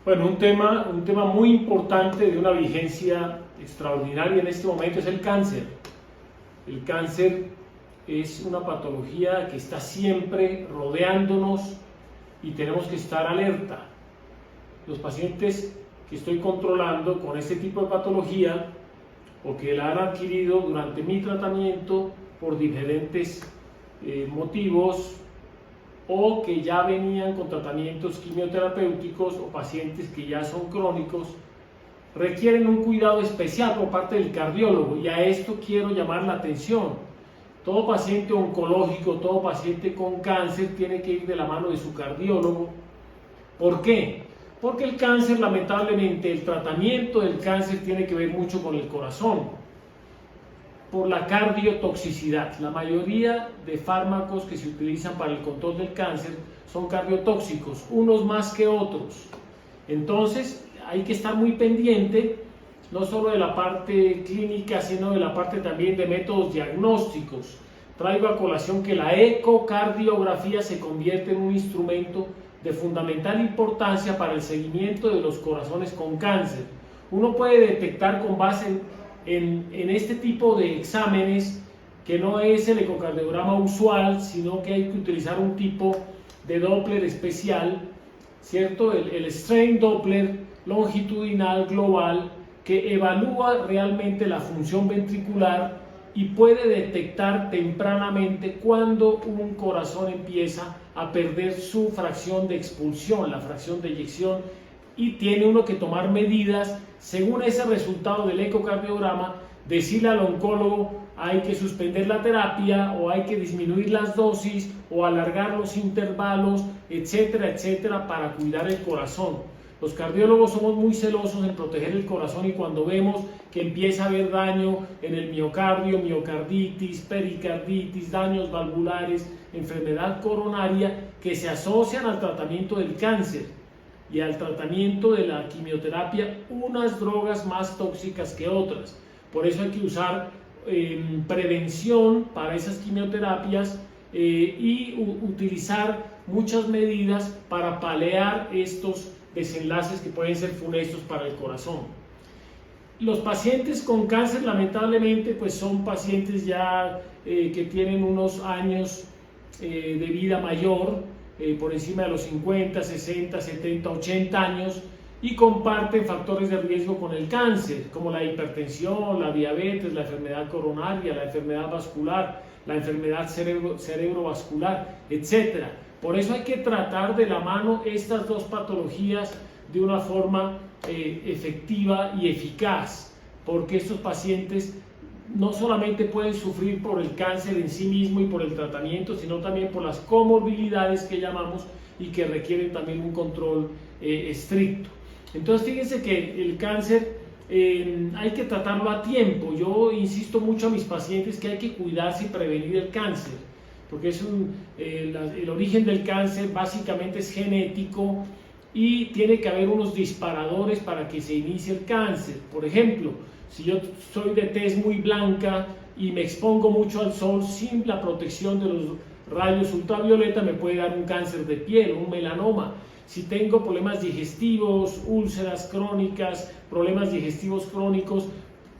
Bueno, un tema muy importante de una vigencia extraordinaria en este momento es el cáncer. El cáncer es una patología que está siempre rodeándonos y tenemos que estar alerta. Los pacientes que estoy controlando con este tipo de patología o que la han adquirido durante mi tratamiento por diferentes motivos, o que ya venían con tratamientos quimioterapéuticos o pacientes que ya son crónicos, requieren un cuidado especial por parte del cardiólogo, y a esto quiero llamar la atención. Todo paciente oncológico, todo paciente con cáncer tiene que ir de la mano de su cardiólogo. ¿Por qué? Porque el cáncer, lamentablemente, el tratamiento del cáncer tiene que ver mucho con el corazón, por la cardiotoxicidad. La mayoría de fármacos que se utilizan para el control del cáncer son cardiotóxicos, unos más que otros. Entonces hay que estar muy pendiente, no solo de la parte clínica, sino de la parte también de métodos diagnósticos. Traigo a colación que la ecocardiografía se convierte en un instrumento de fundamental importancia para el seguimiento de los corazones con cáncer. Uno puede detectar con base en este tipo de exámenes, que no es el ecocardiograma usual, sino que hay que utilizar un tipo de Doppler especial, ¿cierto? El strain Doppler longitudinal global, que evalúa realmente la función ventricular y puede detectar tempranamente cuando un corazón empieza a perder su fracción de expulsión, la fracción de eyección, y tiene uno que tomar medidas según ese resultado del ecocardiograma, decirle al oncólogo: hay que suspender la terapia, o hay que disminuir las dosis, o alargar los intervalos, etcétera, etcétera, para cuidar el corazón. Los cardiólogos somos muy celosos en proteger el corazón, y cuando vemos que empieza a haber daño en el miocardio, miocarditis, pericarditis, daños valvulares, enfermedad coronaria, que se asocian al tratamiento del cáncer y al tratamiento de la quimioterapia, unas drogas más tóxicas que otras. Por eso hay que usar prevención para esas quimioterapias y utilizar muchas medidas para paliar estos desenlaces que pueden ser funestos para el corazón. Los pacientes con cáncer, lamentablemente, pues son pacientes ya que tienen unos años de vida mayor, por encima de los 50, 60, 70, 80 años, y comparten factores de riesgo con el cáncer, como la hipertensión, la diabetes, la enfermedad coronaria, la enfermedad vascular, la enfermedad cerebrovascular, etc. Por eso hay que tratar de la mano estas dos patologías de una forma efectiva y eficaz, porque estos pacientes no solamente pueden sufrir por el cáncer en sí mismo y por el tratamiento, sino también por las comorbilidades que llamamos, y que requieren también un control estricto. Entonces, fíjense que el cáncer hay que tratarlo a tiempo. Yo insisto mucho a mis pacientes que hay que cuidarse y prevenir el cáncer, porque el origen del cáncer básicamente es genético, y tiene que haber unos disparadores para que se inicie el cáncer. Por ejemplo, si yo soy de tez muy blanca y me expongo mucho al sol sin la protección de los rayos ultravioleta, me puede dar un cáncer de piel, un melanoma. Si tengo problemas digestivos, úlceras crónicas, problemas digestivos crónicos,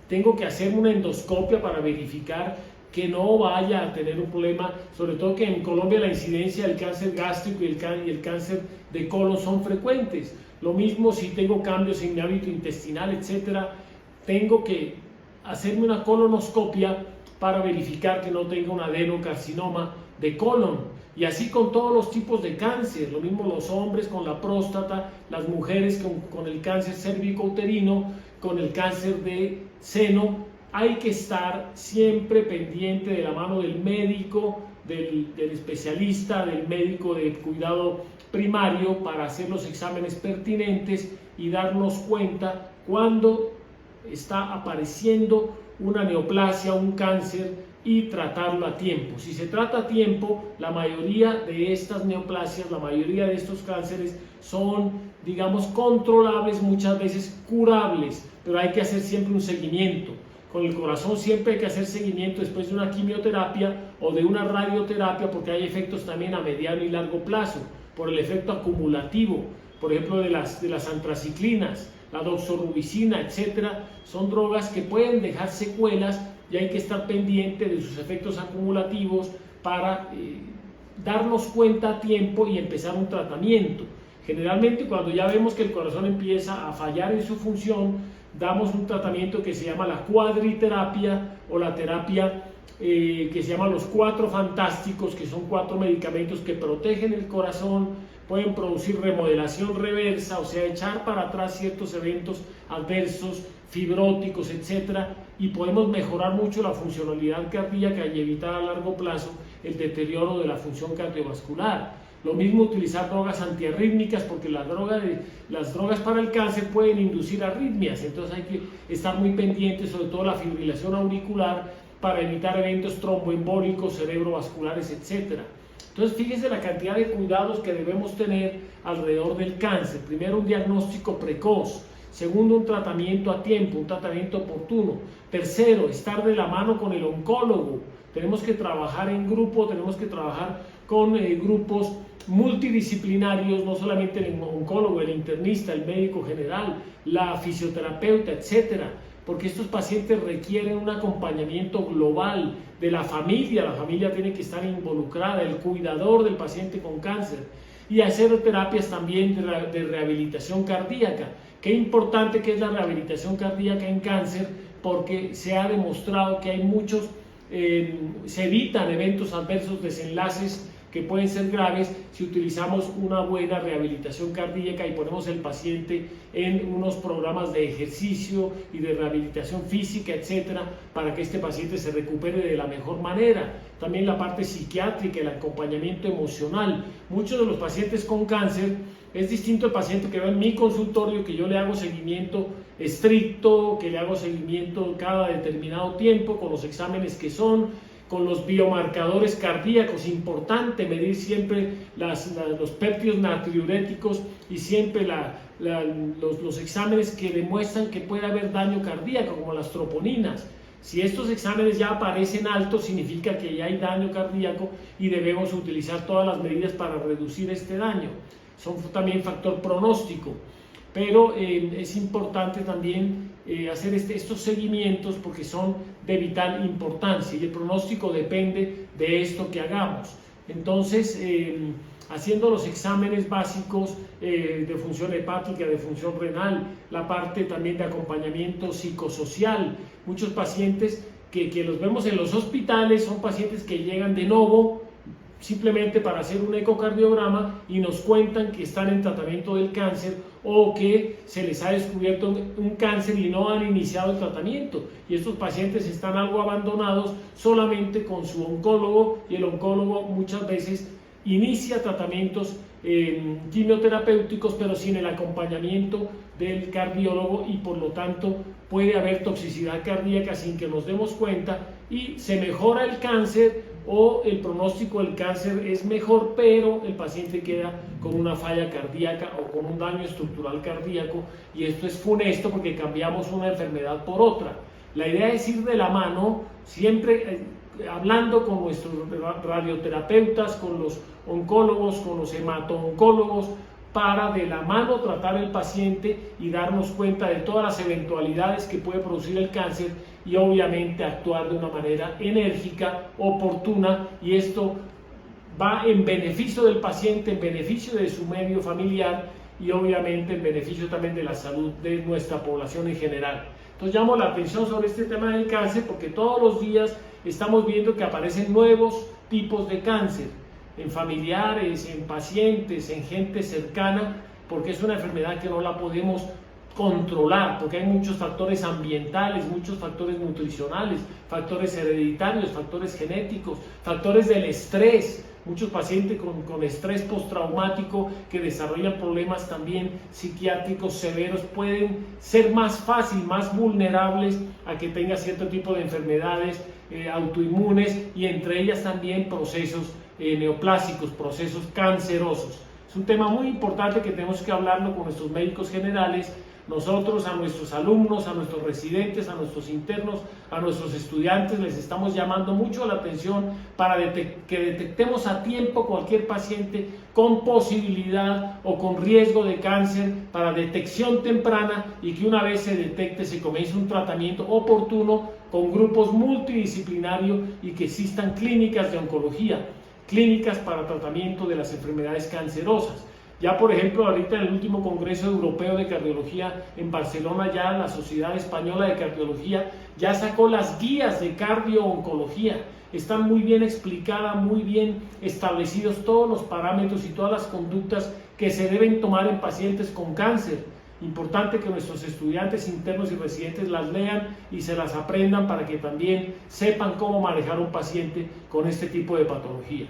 tengo que hacerme una endoscopia para verificar que no vaya a tener un problema, sobre todo que en Colombia la incidencia del cáncer gástrico y el cáncer de colon son frecuentes. Lo mismo si tengo cambios en mi hábito intestinal, etcétera. Tengo que hacerme una colonoscopia para verificar que no tenga un adenocarcinoma de colon, y así con todos los tipos de cáncer. Lo mismo los hombres con la próstata, las mujeres con el cáncer cérvico-uterino, con el cáncer de seno. Hay que estar siempre pendiente de la mano del médico, del especialista, del médico de cuidado primario, para hacer los exámenes pertinentes y darnos cuenta cuando está apareciendo una neoplasia, un cáncer, y tratarlo a tiempo. Si se trata a tiempo, la mayoría de estas neoplasias, la mayoría de estos cánceres son, digamos, controlables, muchas veces curables, pero hay que hacer siempre un seguimiento. Con el corazón siempre hay que hacer seguimiento después de una quimioterapia o de una radioterapia, porque hay efectos también a mediano y largo plazo, por el efecto acumulativo. por ejemplo de las antraciclinas, la doxorubicina, etcétera, son drogas que pueden dejar secuelas y hay que estar pendiente de sus efectos acumulativos para darnos cuenta a tiempo y empezar un tratamiento. Generalmente cuando ya vemos que el corazón empieza a fallar en su función, damos un tratamiento que se llama la cuadriterapia o la terapia que se llama los 4 fantásticos, que son 4 medicamentos que protegen el corazón, pueden producir remodelación reversa, o sea, echar para atrás ciertos eventos adversos, fibróticos, etcétera, y podemos mejorar mucho la funcionalidad cardíaca y evitar a largo plazo el deterioro de la función cardiovascular. Lo mismo utilizar drogas antiarrítmicas, porque las drogas para el cáncer pueden inducir arritmias, entonces hay que estar muy pendientes, sobre todo la fibrilación auricular, para evitar eventos tromboembólicos, cerebrovasculares, etc. Entonces fíjense la cantidad de cuidados que debemos tener alrededor del cáncer. Primero, un diagnóstico precoz. Segundo, un tratamiento a tiempo, un tratamiento oportuno. Tercero, estar de la mano con el oncólogo. Tenemos que trabajar en grupo, tenemos que trabajar con grupos multidisciplinarios, no solamente el oncólogo, el internista, el médico general, la fisioterapeuta, etcétera, porque estos pacientes requieren un acompañamiento global de la familia tiene que estar involucrada, el cuidador del paciente con cáncer, y hacer terapias también de rehabilitación cardíaca. Qué importante que es la rehabilitación cardíaca en cáncer, porque se ha demostrado que hay muchos, se evitan eventos adversos, desenlaces que pueden ser graves si utilizamos una buena rehabilitación cardíaca y ponemos el paciente en unos programas de ejercicio y de rehabilitación física, etcétera, para que este paciente se recupere de la mejor manera. También la parte psiquiátrica, el acompañamiento emocional. Muchos de los pacientes con cáncer, es distinto el paciente que va en mi consultorio, que yo le hago seguimiento estricto, que le hago seguimiento cada determinado tiempo con los exámenes que son, con los biomarcadores cardíacos. Importante medir siempre los péptidos natriuréticos y siempre los exámenes que demuestran que puede haber daño cardíaco, como las troponinas. Si estos exámenes ya aparecen altos, significa que ya hay daño cardíaco y debemos utilizar todas las medidas para reducir este daño. Son también factor pronóstico, pero es importante también hacer estos seguimientos porque son de vital importancia y el pronóstico depende de esto que hagamos. Entonces, haciendo los exámenes básicos de función hepática, de función renal, la parte también de acompañamiento psicosocial. Muchos pacientes que los vemos en los hospitales son pacientes que llegan de novo simplemente para hacer un ecocardiograma y nos cuentan que están en tratamiento del cáncer o que se les ha descubierto un cáncer y no han iniciado el tratamiento, y estos pacientes están algo abandonados solamente con su oncólogo, y el oncólogo muchas veces inicia tratamientos quimioterapéuticos pero sin el acompañamiento del cardiólogo, y por lo tanto puede haber toxicidad cardíaca sin que nos demos cuenta y se mejora el cáncer o el pronóstico del cáncer es mejor, pero el paciente queda con una falla cardíaca o con un daño estructural cardíaco, y esto es funesto porque cambiamos una enfermedad por otra. La idea es ir de la mano, siempre hablando con nuestros radioterapeutas, con los oncólogos, con los hemato-oncólogos, para de la mano tratar el paciente y darnos cuenta de todas las eventualidades que puede producir el cáncer y obviamente actuar de una manera enérgica, oportuna, y esto va en beneficio del paciente, en beneficio de su medio familiar y obviamente en beneficio también de la salud de nuestra población en general. Entonces llamo la atención sobre este tema del cáncer porque todos los días estamos viendo que aparecen nuevos tipos de cáncer en familiares, en pacientes, en gente cercana, porque es una enfermedad que no la podemos controlar, porque hay muchos factores ambientales, muchos factores nutricionales, factores hereditarios, factores genéticos, factores del estrés. Muchos pacientes con estrés postraumático que desarrollan problemas también psiquiátricos severos pueden ser más fácil, más vulnerables a que tenga cierto tipo de enfermedades autoinmunes, y entre ellas también procesos neoplásicos, procesos cancerosos. Es un tema muy importante que tenemos que hablarlo con nuestros médicos generales, nosotros a nuestros alumnos, a nuestros residentes, a nuestros internos, a nuestros estudiantes, les estamos llamando mucho la atención para que detectemos a tiempo cualquier paciente con posibilidad o con riesgo de cáncer, para detección temprana, y que una vez se detecte se comience un tratamiento oportuno con grupos multidisciplinarios y que existan clínicas de oncología, clínicas para tratamiento de las enfermedades cancerosas. Ya, por ejemplo, ahorita en el último Congreso Europeo de Cardiología en Barcelona, ya la Sociedad Española de Cardiología ya sacó las guías de cardio-oncología. Están muy bien explicadas, muy bien establecidos todos los parámetros y todas las conductas que se deben tomar en pacientes con cáncer. Importante que nuestros estudiantes internos y residentes las lean y se las aprendan para que también sepan cómo manejar un paciente con este tipo de patología.